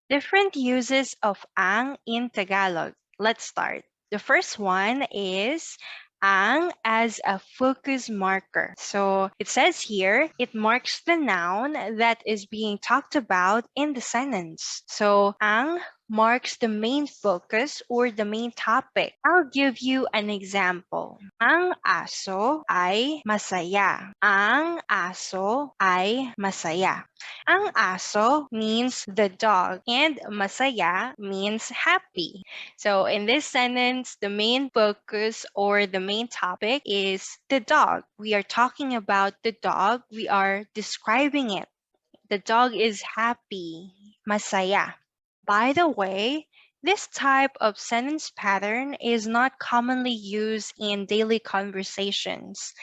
Different uses of ang in Tagalog. Let's start. The first one is ang as a focus marker. So it says here, it marks the noun that is being talked about in the sentence. So ang marks the main focus or the main topic. I'll give you an example. Ang aso ay masaya. Ang aso ay masaya. Ang aso means the dog and masaya means happy. So in this sentence, the main focus or the main topic is the dog. We are talking about the dog. We are describing it. The dog is happy, masaya. By the way, this type of sentence pattern is not commonly used in daily conversations.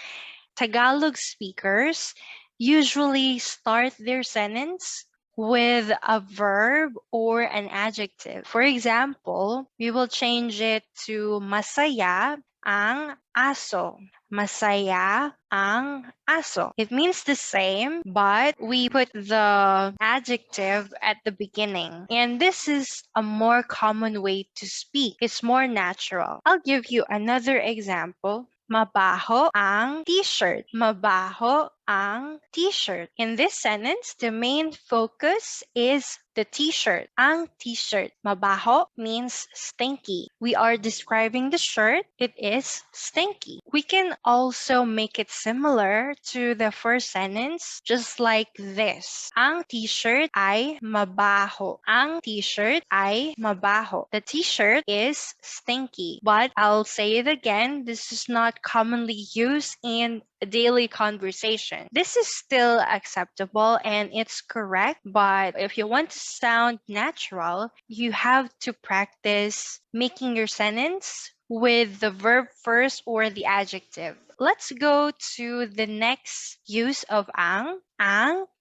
Tagalog speakers usually start their sentence with a verb or an adjective. For example, we will change it to masaya ang aso. Masaya ang aso. It means the same, but we put the adjective at the beginning. And this is a more common way to speak. It's more natural. I'll give you another example. Mabaho ang t-shirt. Mabaho ang t-shirt. In this sentence, the main focus is the t-shirt. Ang t-shirt. Mabaho means stinky. We are describing the shirt. It is stinky. We can also make it similar to the first sentence, just like this. Ang t-shirt ay mabaho. Ang t-shirt ay mabaho. The t-shirt is stinky. But I'll say it again, this is not commonly used in a daily conversation. This is still acceptable and it's correct, but if you want to sound natural, you have to practice making your sentence with the verb first or the adjective. Let's go to the next use of ang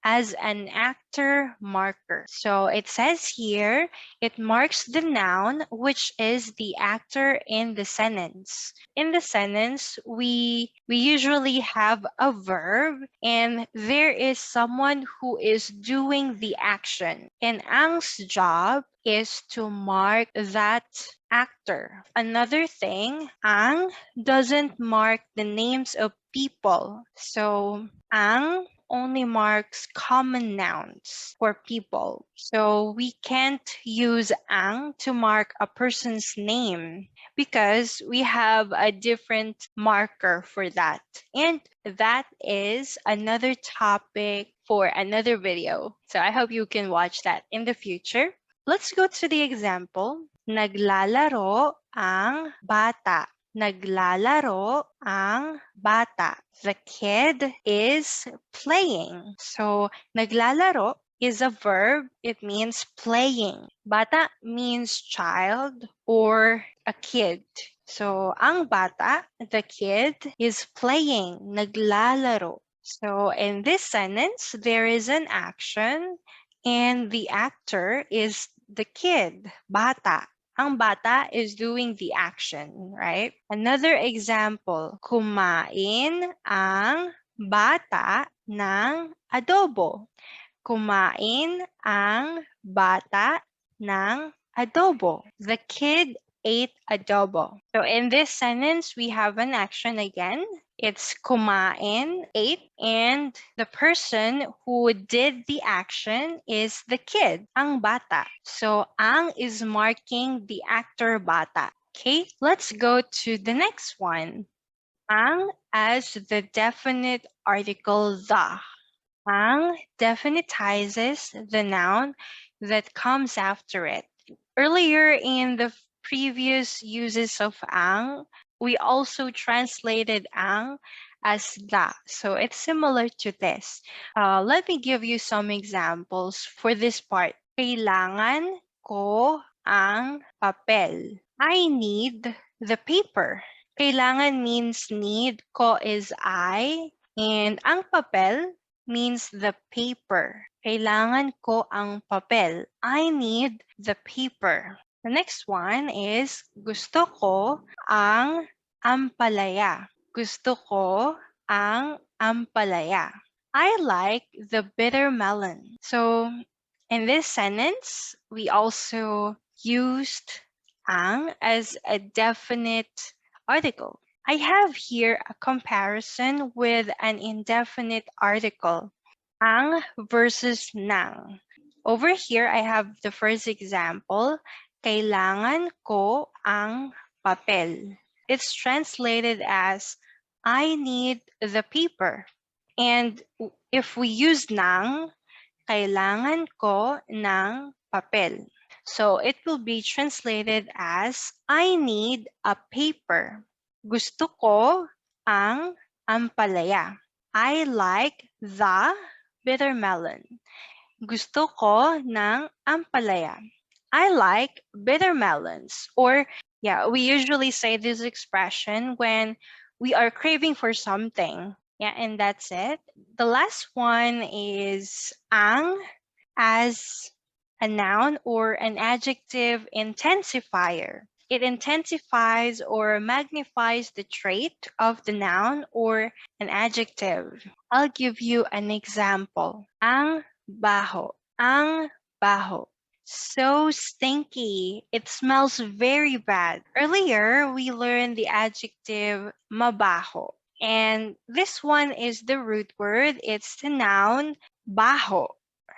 as an actor marker. So it says here, it marks the noun, which is the actor in the sentence. In the sentence, we usually have a verb and there is someone who is doing the action. And ang's job is to mark that actor. Another thing, ang doesn't mark the names of people. So ang only marks common nouns for people. So we can't use ang to mark a person's name because we have a different marker for that. And that is another topic for another video. So I hope you can watch that in the future. Let's go to the example. Naglalaro ang bata. Naglalaro ang bata. The kid is playing. So, naglalaro is a verb. It means playing. Bata means child or a kid. So, ang bata, the kid, is playing. Naglalaro. So, in this sentence, there is an action and the actor is the kid, bata. Ang bata is doing the action, right? Another example, kumain ang bata ng adobo. Kumain ang bata ng adobo. The kid ate adobo. So in this sentence, we have an action again. It's kumain, ate, and the person who did the action is the kid, ang bata. So ang is marking the actor bata. Okay, let's go to the next one. Ang as the definite article the. Ang definitizes the noun that comes after it. Earlier in the previous uses of ang, we also translated ang as the. So it's similar to this. Let me give you some examples for this part. Kailangan ko ang papel. I need the paper. Kailangan means need, ko is I, and ang papel means the paper. Kailangan ko ang papel. I need the paper. The next one is gusto ko ang ampalaya. Gusto ko ang ampalaya. I like the bitter melon. So In this sentence, we also used ang as a definite article. I have here a comparison with an indefinite article, ang versus nang. Over here, I have the first example, kailangan ko ang papel. It's translated as, I need the paper. And if we use nang, kailangan ko ng papel. So it will be translated as, I need a paper. Gusto ko ang ampalaya. I like the bitter melon. Gusto ko ng ampalaya. I like bitter melons. Or, yeah, we usually say this expression when we are craving for something. Yeah, and that's it. The last one is ang as a noun or an adjective intensifier. It intensifies or magnifies the trait of the noun or an adjective. I'll give you an example. Ang baho. Ang baho. So stinky. It smells very bad. Earlier, we learned the adjective mabaho. And this one is the root word. It's the noun baho,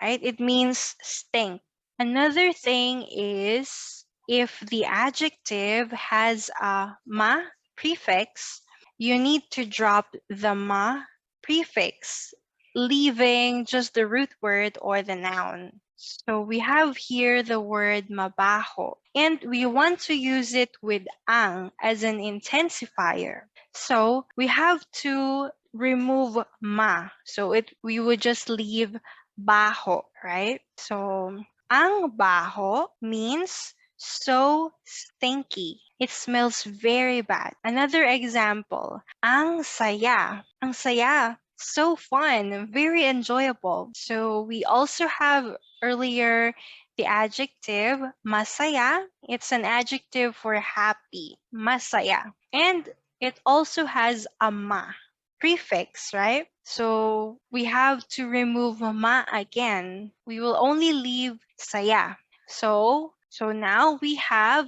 right? It means stink. Another thing is if the adjective has a ma prefix, you need to drop the ma prefix, leaving just the root word or the noun. So we have here the word mabaho, and we want to use it with ang as an intensifier. So we have to remove ma. So we would just leave baho, right? So ang baho means so stinky. It smells very bad. Another example, ang saya. Ang saya, so fun, very enjoyable. So we also have earlier the adjective masaya. It's an adjective for happy, masaya. And it also has a ma prefix, right? So we have to remove ma again. We will only leave saya. So now we have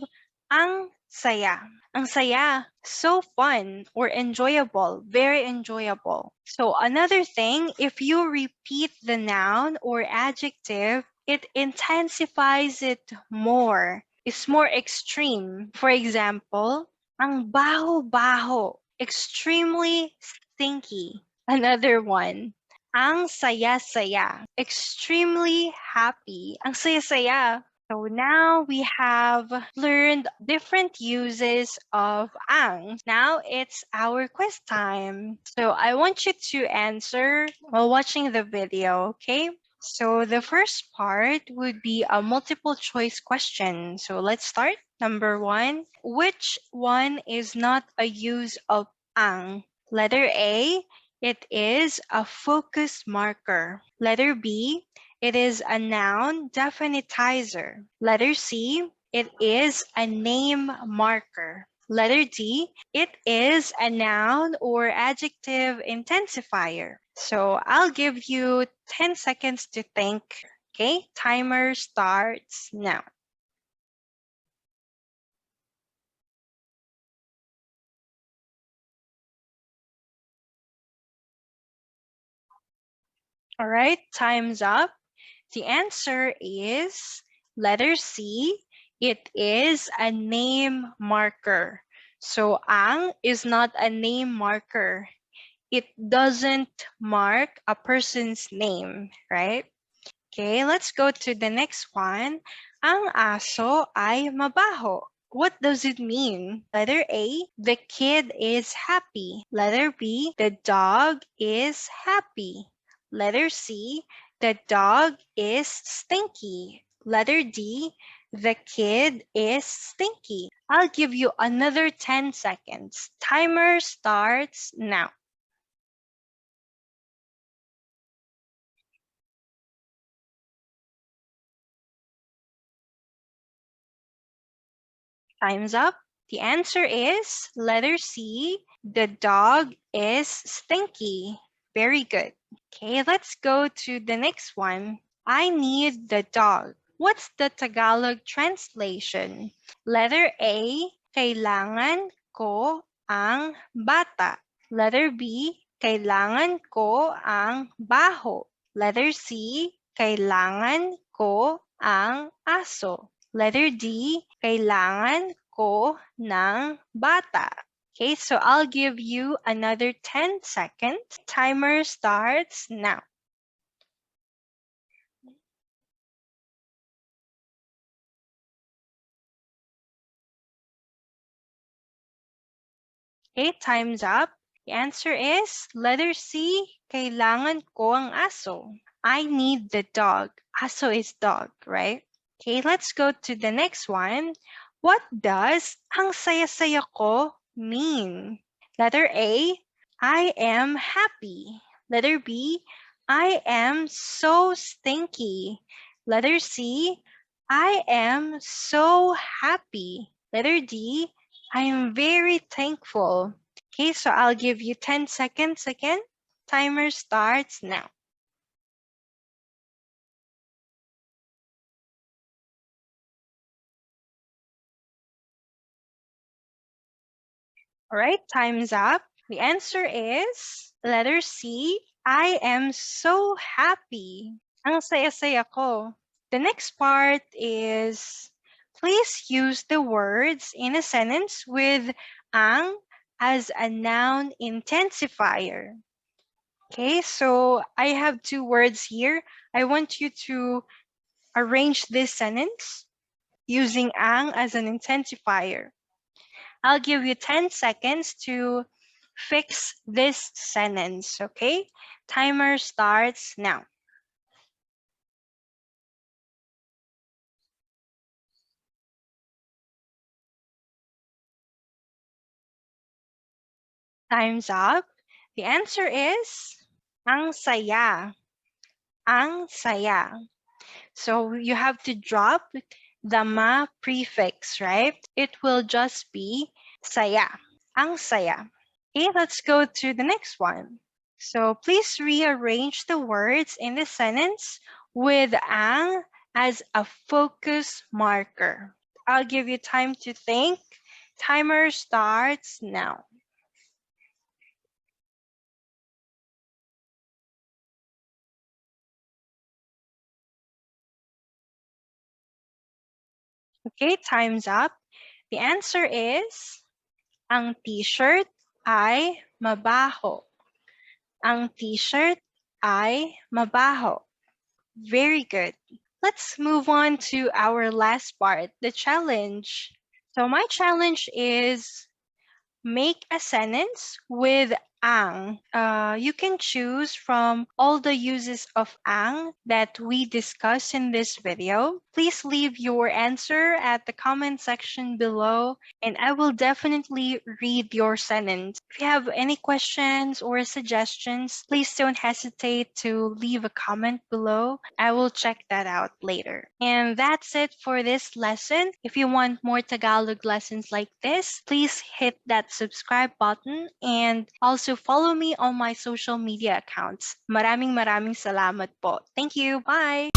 ang saya. Ang saya, so fun or enjoyable, very enjoyable. So another thing, if you repeat the noun or adjective, it intensifies it more. It's more extreme. For example, ang baho-baho, extremely stinky. Another one, ang saya-saya, extremely happy. Ang saya-saya. So now we have learned different uses of ang. Now it's our quiz time. So I want you to answer while watching the video, okay? So the first part would be a multiple choice question. So let's start. Number 1, which one is not a use of ang? Letter A, it is a focus marker. Letter B, it is a noun definitizer. Letter C, it is a name marker. Letter D, it is a noun or adjective intensifier. So I'll give you 10 seconds to think. Okay, timer starts now. All right, time's up. The answer is letter C. It is a name marker. So ang is not a name marker. It doesn't mark a person's name, right? Okay, let's go to the next one. Ang aso ay mabaho. What does it mean? Letter A, the kid is happy. Letter B, the dog is happy. Letter C, the dog is stinky. Letter D, the kid is stinky. I'll give you another 10 seconds. Timer starts now. Time's up. The answer is letter C. The dog is stinky. Very good. Okay, let's go to the next one. I need the dog. What's the Tagalog translation? Letter A, kailangan ko ang bata. Letter B, kailangan ko ang baho. Letter C, kailangan ko ang aso. Letter D, kailangan ko ng bata. Okay, so I'll give you another 10 seconds. Timer starts now. Okay, time's up. The answer is letter C, kailangan ko ang aso. I need the dog. Aso is dog, right? Okay, let's go to the next one. What does ang saya-saya ko mean? Letter A, I am happy. Letter B, I am so stinky. Letter C, I am so happy. Letter D, I am very thankful. Okay, so I'll give you 10 seconds again. Timer starts now. All right, time's up. The answer is letter C. I am so happy. Ang saya-saya ko. The next part is please use the words in a sentence with ang as a noun intensifier. Okay, so I have two words here. I want you to arrange this sentence using ang as an intensifier. I'll give you 10 seconds to fix this sentence, okay? Timer starts now. Time's up. The answer is ang saya. Ang saya. So you have to drop the ma prefix, right? It will just be saya. Ang saya. Okay, let's go to the next one. So please rearrange the words in the sentence with ang as a focus marker. I'll give you time to think. Timer starts now. Okay, time's up. The answer is ang t-shirt ay mabaho. Ang t-shirt ay mabaho. Very good. Let's move on to our last part, the challenge. So my challenge is make a sentence with ang. You can choose from all the uses of ang that we discussed in this video. Please leave your answer at the comment section below, and I will definitely read your sentence. If you have any questions or suggestions, please don't hesitate to leave a comment below. I will check that out later. And that's it for this lesson. If you want more Tagalog lessons like this, please hit that subscribe button and also follow me on my social media accounts. Maraming salamat po. Thank you. Bye!